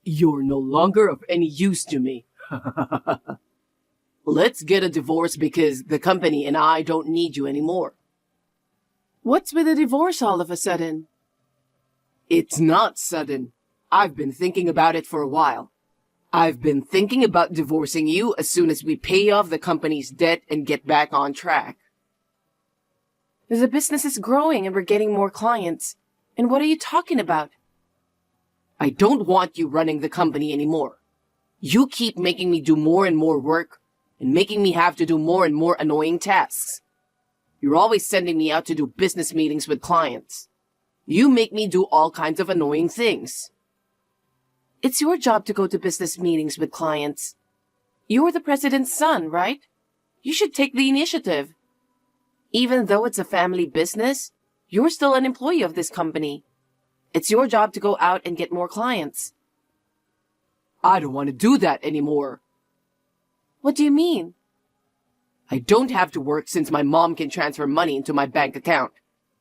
You're no longer of any use to me. Let's get a divorce because the company and I don't need you anymore. What's with the divorce all of a sudden? It's not sudden. I've been thinking about it for a while. I've been thinking about divorcing you as soon as we pay off the company's debt and get back on track. The business is growing and we're getting more clients. And what are you talking about? I don't want you running the company anymore. You keep making me do more and more work and making me have to do more and more annoying tasks. You're always sending me out to do business meetings with clients. You make me do all kinds of annoying things. It's your job to go to business meetings with clients. You're the president's son, right? You should take the initiative. Even though it's a family business, you're still an employee of this company. It's your job to go out and get more clients. I don't want to do that anymore. What do you mean? I don't have to work since my mom can transfer money into my bank account.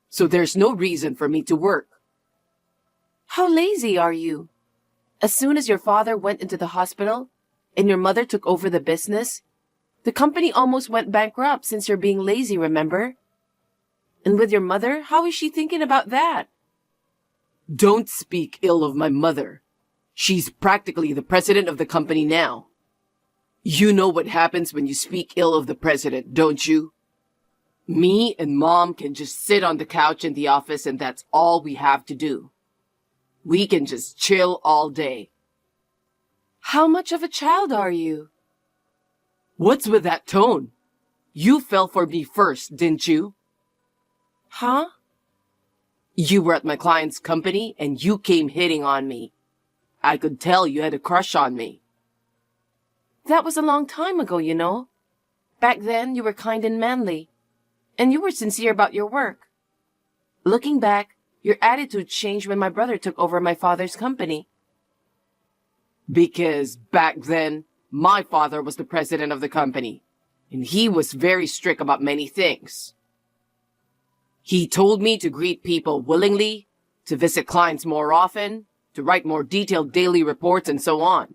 So there's no reason for me to work. How lazy are you? As soon as your father went into the hospital and your mother took over the business, the company almost went bankrupt since you're being lazy, remember? And with your mother, how is she thinking about that? Don't speak ill of my mother. She's practically the president of the company now. You know what happens when you speak ill of the president, don't you? Me and Mom can just sit on the couch in the office and that's all we have to do. We can just chill all day. How much of a child are you? What's with that tone? You fell for me first, didn't you? Huh? You were at my client's company and you came hitting on me. I could tell you had a crush on me. That was a long time ago, you know. Back then, you were kind and manly. And you were sincere about your work. Looking back, your attitude changed when my brother took over my father's company. Because back then, my father was the president of the company. And he was very strict about many things. He told me to greet people willingly, to visit clients more often, to write more detailed daily reports, and so on.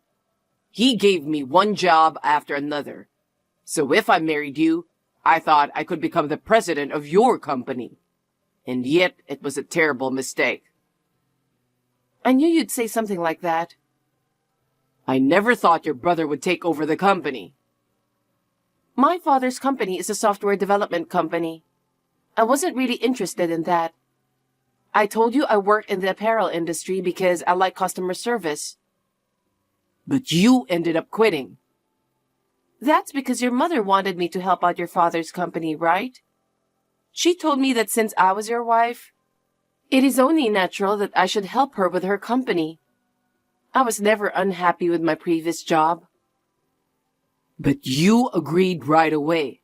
He gave me one job after another. So if I married you, I thought I could become the president of your company. And yet it was a terrible mistake. I knew you'd say something like that. I never thought your brother would take over the company. My father's company is a software development company. I wasn't really interested in that. I told you I work in the apparel industry because I like customer service. But you ended up quitting. That's because your mother wanted me to help out your father's company, right? She told me that since I was your wife, it is only natural that I should help her with her company. I was never unhappy with my previous job. But you agreed right away.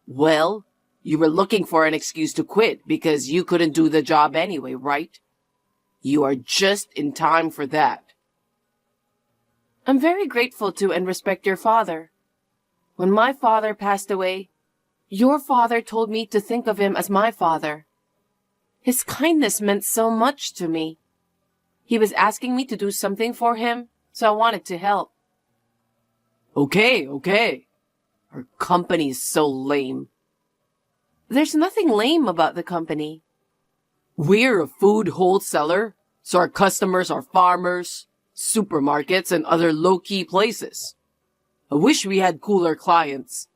Well, you were looking for an excuse to quit because you couldn't do the job anyway, right? You are just in time for that. I'm very grateful to and respect your father. When my father passed away, your father told me to think of him as my father. His kindness meant so much to me. He was asking me to do something for him, so I wanted to help. Okay. Our company is so lame. There's nothing lame about the company. We're a food wholesaler, so our customers are farmers, supermarkets, and other low-key places. I wish we had cooler clients.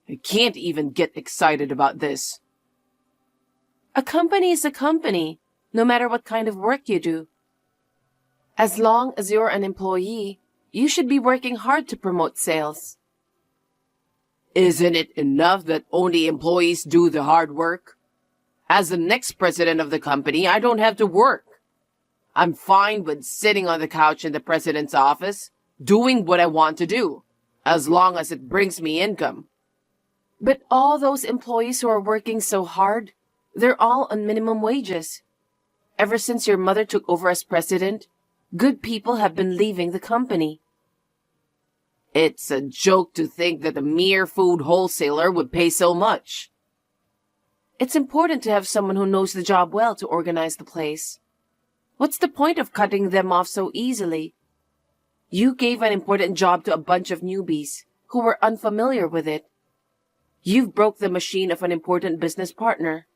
I can't even get excited about this. A company is a company, no matter what kind of work you do. As long as you're an employee, you should be working hard to promote sales. Isn't it enough that only employees do the hard work? As the next president of the company, I don't have to work. I'm fine with sitting on the couch in the president's office, doing what I want to do, as long as it brings me income. But all those employees who are working so hard, they're all on minimum wages. Ever since your mother took over as president, good people have been leaving the company. It's a joke to think that a mere food wholesaler would pay so much. It's important to have someone who knows the job well to organize the place. What's the point of cutting them off so easily? You gave an important job to a bunch of newbies who were unfamiliar with it. You've broke the machine of an important business partner.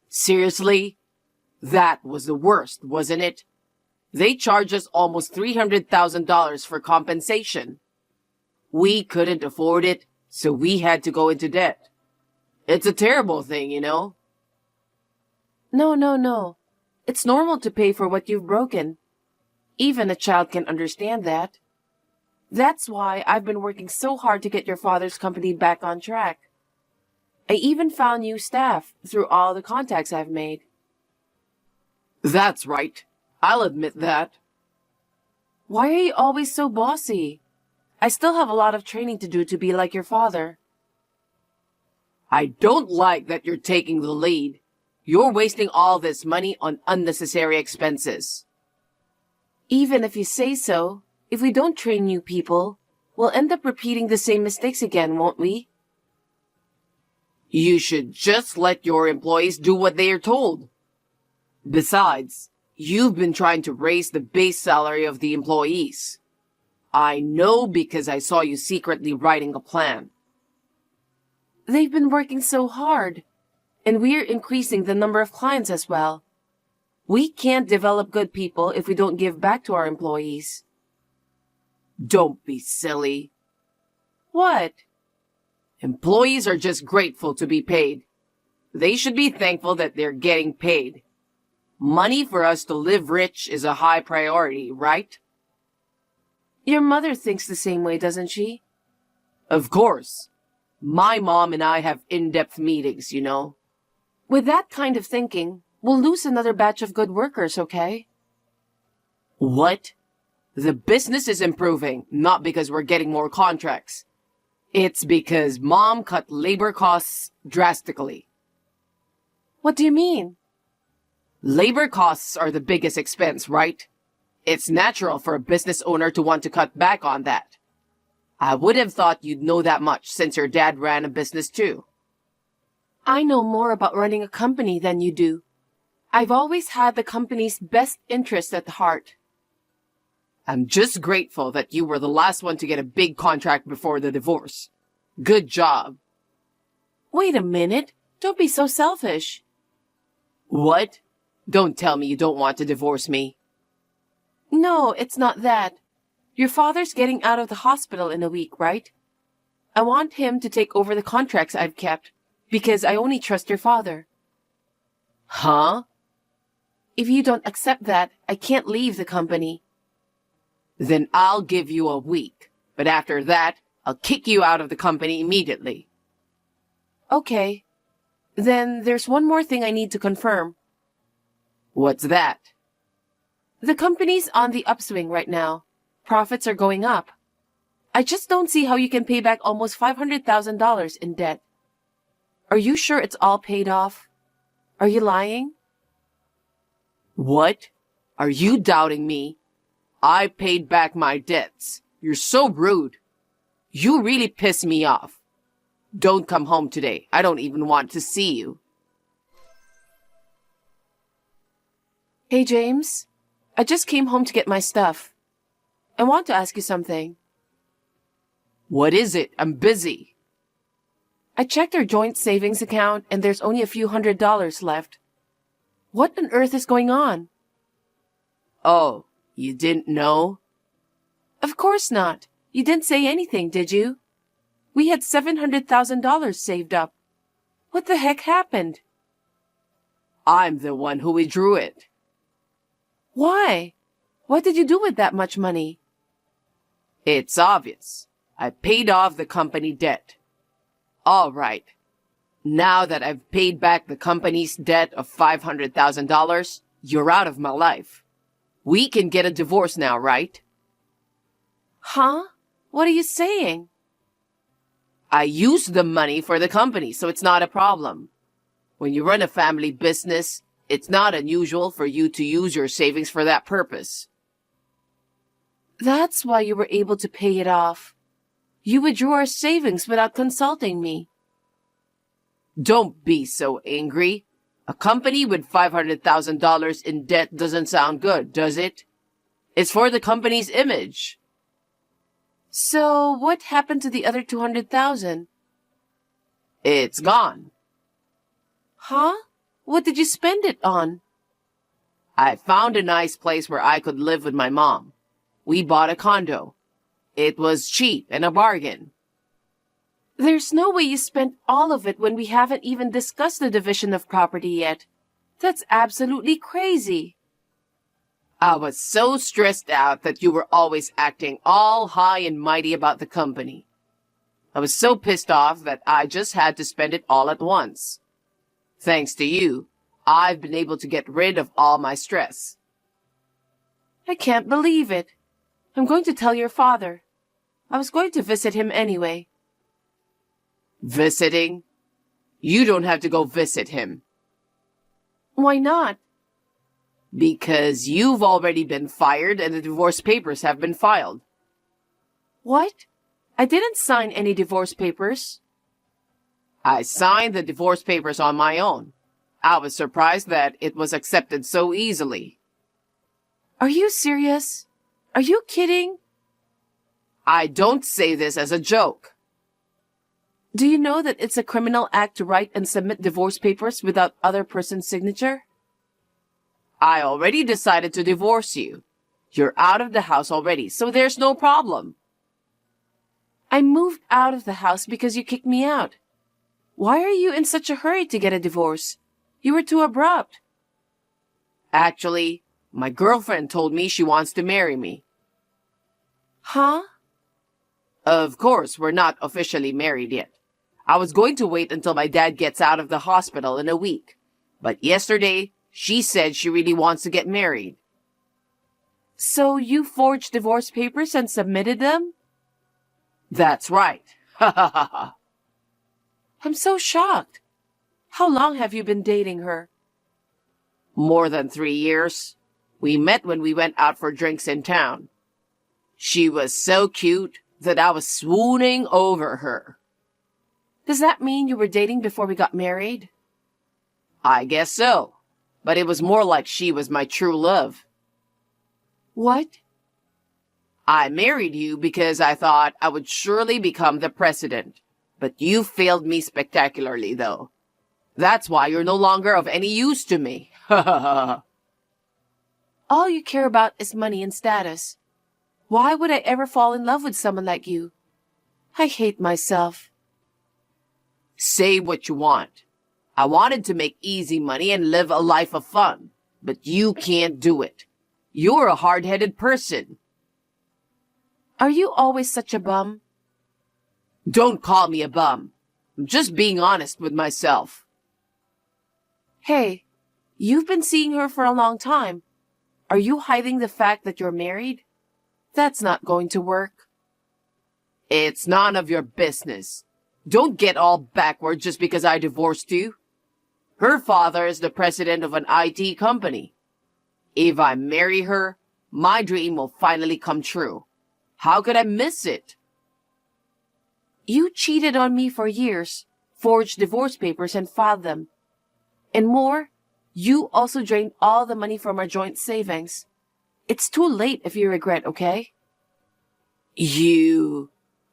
Seriously? That was the worst, wasn't it? They charged us almost $300,000 for compensation. We couldn't afford it, so we had to go into debt. It's a terrible thing, you know? No. It's normal to pay for what you've broken. Even a child can understand that. That's why I've been working so hard to get your father's company back on track. I even found new staff through all the contacts I've made. That's right. I'll admit that. Why are you always so bossy? I still have a lot of training to do to be like your father. I don't like that you're taking the lead. You're wasting all this money on unnecessary expenses. Even if you say so, if we don't train new people, we'll end up repeating the same mistakes again, won't we? You should just let your employees do what they are told. Besides, you've been trying to raise the base salary of the employees. I know because I saw you secretly writing a plan. They've been working so hard, and we're increasing the number of clients as well. We can't develop good people if we don't give back to our employees. Don't be silly. What? Employees are just grateful to be paid. They should be thankful that they're getting paid. Money for us to live rich is a high priority, right? Your mother thinks the same way, doesn't she? Of course. My mom and I have in-depth meetings, you know. With that kind of thinking, we'll lose another batch of good workers, okay? What? The business is improving, not because we're getting more contracts. It's because Mom cut labor costs drastically. What do you mean? Labor costs are the biggest expense, right? It's natural for a business owner to want to cut back on that. I would have thought you'd know that much since your dad ran a business too. I know more about running a company than you do. I've always had the company's best interest at heart. I'm just grateful that you were the last one to get a big contract before the divorce. Good job. Wait a minute. Don't be so selfish. What? Don't tell me you don't want to divorce me. No, it's not that. Your father's getting out of the hospital in a week, right? I want him to take over the contracts I've kept, because I only trust your father. Huh? If you don't accept that, I can't leave the company. Then I'll give you a week. But after that, I'll kick you out of the company immediately. Okay. Then there's one more thing I need to confirm. What's that? The company's on the upswing right now. Profits are going up. I just don't see how you can pay back almost $500,000 in debt. Are you sure it's all paid off? Are you lying? What? Are you doubting me? I paid back my debts. You're so rude. You really piss me off. Don't come home today. I don't even want to see you. Hey, James. I just came home to get my stuff. I want to ask you something. What is it? I'm busy. I checked our joint savings account and there's only a few $100s left. What on earth is going on? Oh, you didn't know? Of course not. You didn't say anything, did you? We had $700,000 saved up. What the heck happened? I'm the one who withdrew it. Why? What did you do with that much money? It's obvious. I paid off the company debt. All right. Now that I've paid back the company's debt of $500,000, you're out of my life. We can get a divorce now, right? Huh? What are you saying? I used the money for the company, so it's not a problem. When you run a family business, it's not unusual for you to use your savings for that purpose. That's why you were able to pay it off. You withdrew our savings without consulting me. Don't be so angry. A company with $500,000 in debt doesn't sound good, does it? It's for the company's image. So what happened to the other 200,000? It's gone. Huh? What did you spend it on? I found a nice place where I could live with my mom. We bought a condo. It was cheap and a bargain. There's no way you spent all of it when we haven't even discussed the division of property yet. That's absolutely crazy. I was so stressed out that you were always acting all high and mighty about the company. I was so pissed off that I just had to spend it all at once. Thanks to you, I've been able to get rid of all my stress. I can't believe it. I'm going to tell your father. I was going to visit him anyway. Visiting? You don't have to go visit him. Why not? Because you've already been fired and the divorce papers have been filed. What? I didn't sign any divorce papers. I signed the divorce papers on my own. I was surprised that it was accepted so easily. Are you serious? Are you kidding? I don't say this as a joke. Do you know that it's a criminal act to write and submit divorce papers without other person's signature? I already decided to divorce you. You're out of the house already, so there's no problem. I moved out of the house because you kicked me out. Why are you in such a hurry to get a divorce? You were too abrupt. Actually, my girlfriend told me she wants to marry me. Huh? Of course, we're not officially married yet. I was going to wait until my dad gets out of the hospital in a week. But yesterday, she said she really wants to get married. So you forged divorce papers and submitted them? That's right. Ha ha ha ha. I'm so shocked. How long have you been dating her? More than 3 years. We met when we went out for drinks in town. She was so cute that I was swooning over her. Does that mean you were dating before we got married? I guess so. But it was more like she was my true love. What? I married you because I thought I would surely become the president. But you failed me spectacularly, though. That's why you're no longer of any use to me. Ha ha ha. All you care about is money and status. Why would I ever fall in love with someone like you? I hate myself. Say what you want. I wanted to make easy money and live a life of fun, but you can't do it. You're a hard-headed person. Are you always such a bum? Don't call me a bum. I'm just being honest with myself. Hey, you've been seeing her for a long time. Are you hiding the fact that you're married? That's not going to work. It's none of your business. Don't get all backward just because I divorced you. Her father is the president of an IT company. If I marry her, my dream will finally come true. How could I miss it? You cheated on me for years, forged divorce papers and filed them. And more, you also drained all the money from our joint savings. It's too late if you regret, okay?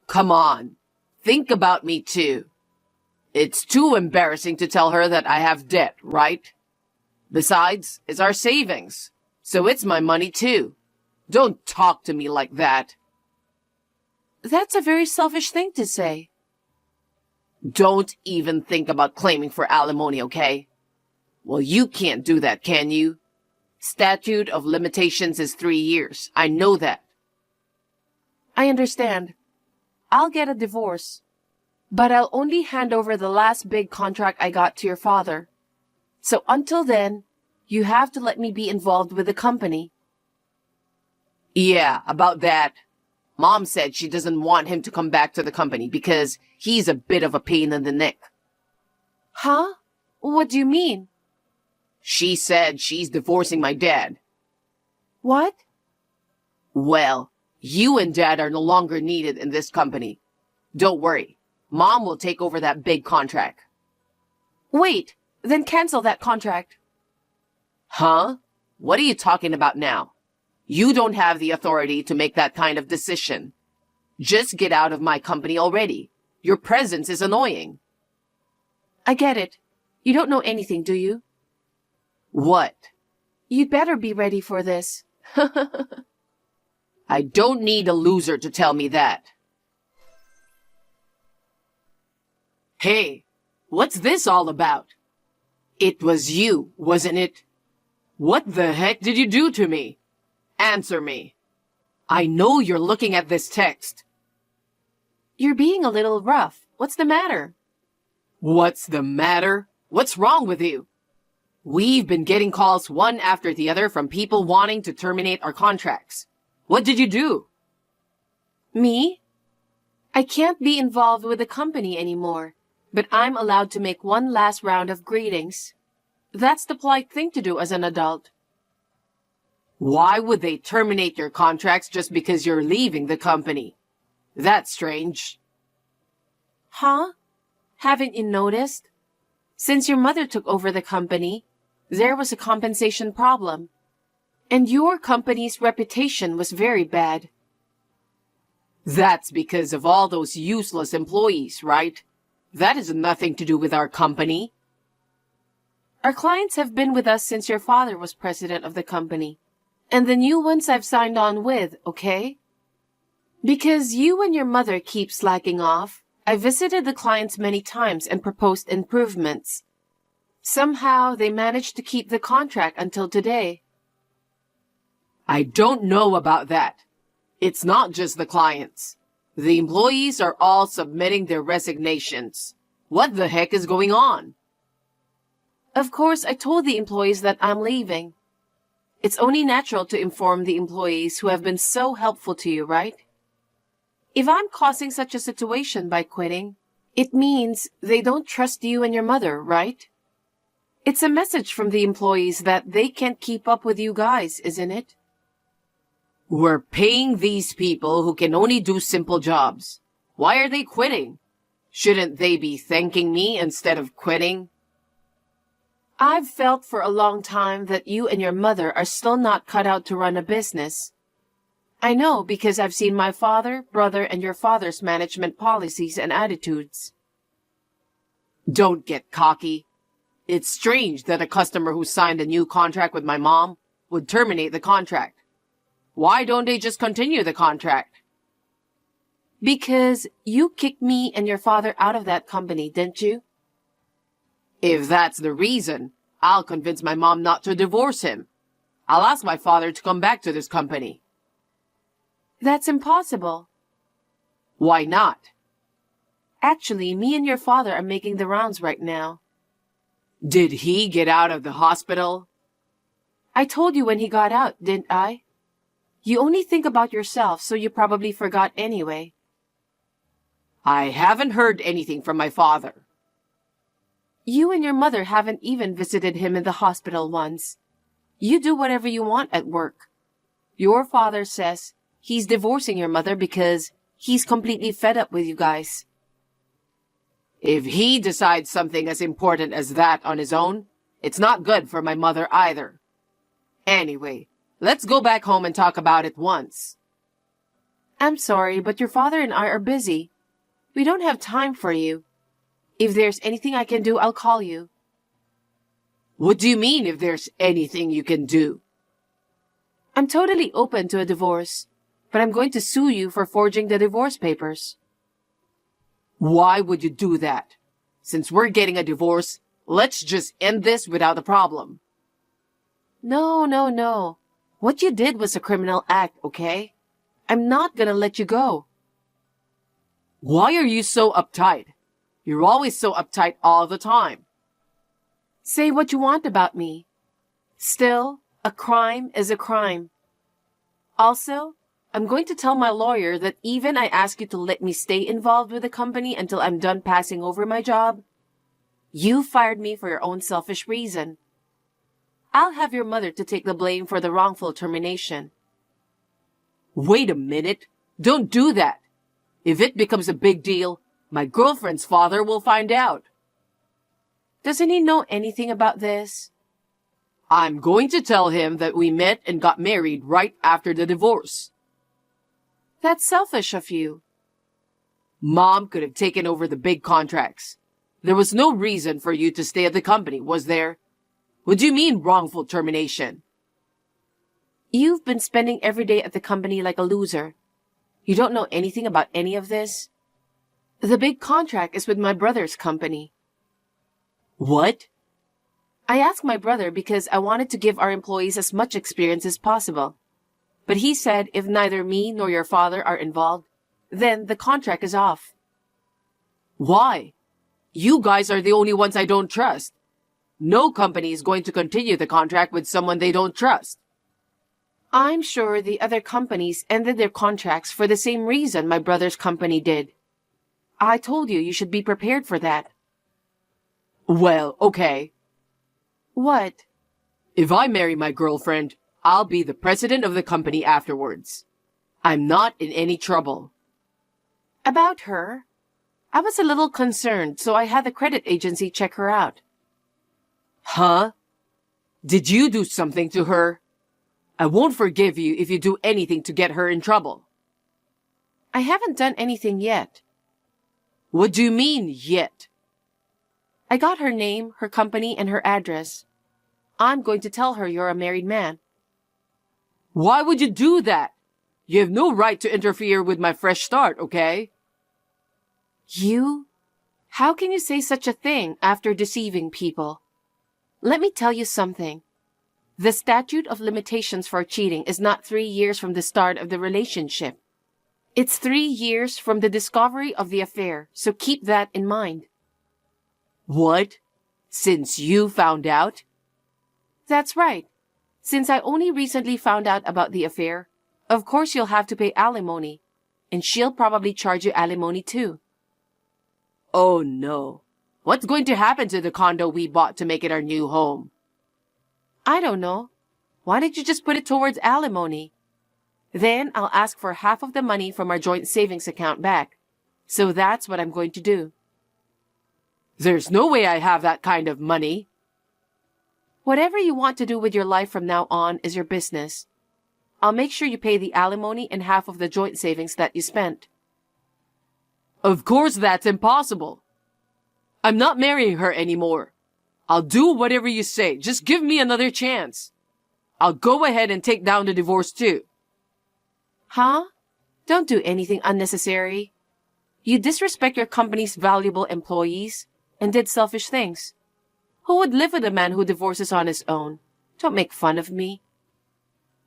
Come on. Think about me too. It's too embarrassing to tell her that I have debt, right? Besides, it's our savings, so it's my money too. Don't talk to me like that. That's a very selfish thing to say. Don't even think about claiming for alimony, okay? Well, you can't do that, can you? Statute of limitations is 3 years. I know that. I understand. I'll get a divorce. But I'll only hand over the last big contract I got to your father. So until then, you have to let me be involved with the company. Yeah, about that. Mom said she doesn't want him to come back to the company because he's a bit of a pain in the neck. Huh? What do you mean? She said she's divorcing my dad. What? Well, you and Dad are no longer needed in this company. Don't worry. Mom will take over that big contract. Wait, then cancel that contract. Huh? What are you talking about now? You don't have the authority to make that kind of decision. Just get out of my company already. Your presence is annoying. I get it. You don't know anything, do you? What? You'd better be ready for this. I don't need a loser to tell me that. Hey, what's this all about? It was you, wasn't it? What the heck did you do to me? Answer me. I know you're looking at this text. You're being a little rough. What's the matter? What's the matter? What's wrong with you? We've been getting calls one after the other from people wanting to terminate our contracts. What did you do? Me? I can't be involved with the company anymore, but I'm allowed to make one last round of greetings. That's the polite thing to do as an adult. Why would they terminate your contracts just because you're leaving the company? That's strange. Huh? Haven't you noticed? Since your mother took over the company, there was a compensation problem. And your company's reputation was very bad. That's because of all those useless employees, right? That has nothing to do with our company. Our clients have been with us since your father was president of the company. And the new ones I've signed on with, okay? Because you and your mother keep slacking off, I visited the clients many times and proposed improvements. Somehow, they managed to keep the contract until today. I don't know about that. It's not just the clients. The employees are all submitting their resignations. What the heck is going on? Of course, I told the employees that I'm leaving. It's only natural to inform the employees who have been so helpful to you, right? If I'm causing such a situation by quitting, it means they don't trust you and your mother, right? It's a message from the employees that they can't keep up with you guys, isn't it? We're paying these people who can only do simple jobs. Why are they quitting? Shouldn't they be thanking me instead of quitting? I've felt for a long time that you and your mother are still not cut out to run a business. I know because I've seen my father, brother, and your father's management policies and attitudes. Don't get cocky. It's strange that a customer who signed a new contract with my mom would terminate the contract. Why don't they just continue the contract? Because you kicked me and your father out of that company, didn't you? If that's the reason, I'll convince my mom not to divorce him. I'll ask my father to come back to this company. That's impossible. Why not? Actually, me and your father are making the rounds right now. Did he get out of the hospital? I told you when he got out, didn't I? You only think about yourself, so you probably forgot anyway. I haven't heard anything from my father. You and your mother haven't even visited him in the hospital once. You do whatever you want at work. Your father says he's divorcing your mother because he's completely fed up with you guys. If he decides something as important as that on his own, it's not good for my mother either. Anyway, let's go back home and talk about it once. I'm sorry, but your father and I are busy. We don't have time for you. If there's anything I can do, I'll call you. What do you mean if there's anything you can do? I'm totally open to a divorce, but I'm going to sue you for forging the divorce papers. Why would you do that? Since we're getting a divorce, let's just end this without a problem. No. What you did was a criminal act, okay? I'm not gonna let you go. Why are you so uptight? You're always so uptight all the time. Say what you want about me. Still, a crime is a crime. Also, I'm going to tell my lawyer that even I ask you to let me stay involved with the company until I'm done passing over my job, you fired me for your own selfish reason. I'll have your mother to take the blame for the wrongful termination. Wait a minute. Don't do that. If it becomes a big deal, my girlfriend's father will find out. Doesn't he know anything about this? I'm going to tell him that we met and got married right after the divorce. That's selfish of you. Mom could have taken over the big contracts. There was no reason for you to stay at the company, was there? What do you mean wrongful termination? You've been spending every day at the company like a loser. You don't know anything about any of this? The big contract is with my brother's company. What? I asked my brother because I wanted to give our employees as much experience as possible. But he said if neither me nor your father are involved, then the contract is off. Why? You guys are the only ones I don't trust. No company is going to continue the contract with someone they don't trust. I'm sure the other companies ended their contracts for the same reason my brother's company did. I told you should be prepared for that. Well, okay. What? If I marry my girlfriend, I'll be the president of the company afterwards. I'm not in any trouble. About her? I was a little concerned, so I had the credit agency check her out. Huh? Did you do something to her? I won't forgive you if you do anything to get her in trouble. I haven't done anything yet. What do you mean, yet? I got her name, her company, and her address. I'm going to tell her you're a married man. Why would you do that? You have no right to interfere with my fresh start, okay? You? How can you say such a thing after deceiving people? Let me tell you something. The statute of limitations for cheating is not 3 years from the start of the relationship. It's 3 years from the discovery of the affair, so keep that in mind. What? Since you found out? That's right. Since I only recently found out about the affair, of course you'll have to pay alimony, and she'll probably charge you alimony too. Oh no. What's going to happen to the condo we bought to make it our new home? I don't know. Why don't you just put it towards alimony? Then I'll ask for half of the money from our joint savings account back. So that's what I'm going to do. There's no way I have that kind of money. Whatever you want to do with your life from now on is your business. I'll make sure you pay the alimony and half of the joint savings that you spent. Of course that's impossible. I'm not marrying her anymore. I'll do whatever you say. Just give me another chance. I'll go ahead and take down the divorce too. Huh? Don't do anything unnecessary. You disrespect your company's valuable employees and did selfish things. Who would live with a man who divorces on his own? Don't make fun of me.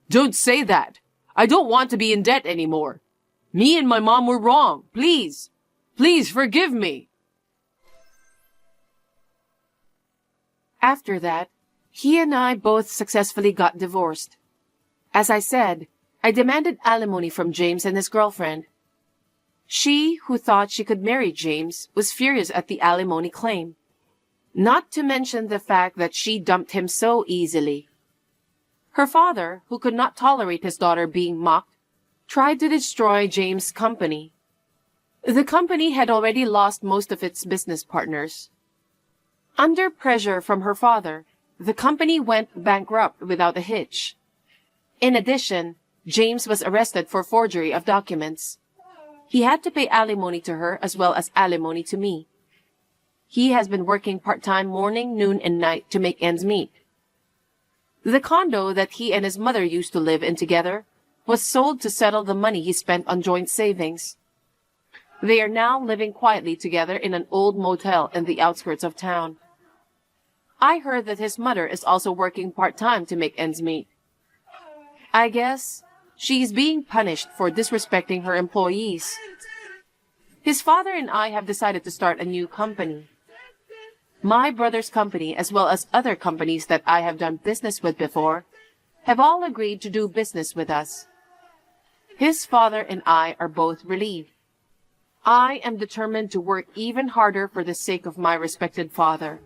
Don't say that. I don't want to be in debt anymore. Me and my mom were wrong. Please. Please forgive me. After that, he and I both successfully got divorced. As I said, I demanded alimony from James and his girlfriend. She, who thought she could marry James, was furious at the alimony claim. Not to mention the fact that she dumped him so easily. Her father, who could not tolerate his daughter being mocked, tried to destroy James' company. The company had already lost most of its business partners. Under pressure from her father, the company went bankrupt without a hitch. In addition, James was arrested for forgery of documents. He had to pay alimony to her as well as alimony to me. He has been working part-time morning, noon, and night to make ends meet. The condo that he and his mother used to live in together was sold to settle the money he spent on joint savings. They are now living quietly together in an old motel in the outskirts of town. I heard that his mother is also working part-time to make ends meet. I guess she is being punished for disrespecting her employees. His father and I have decided to start a new company. My brother's company, as well as other companies that I have done business with before, have all agreed to do business with us. His father and I are both relieved. I am determined to work even harder for the sake of my respected father.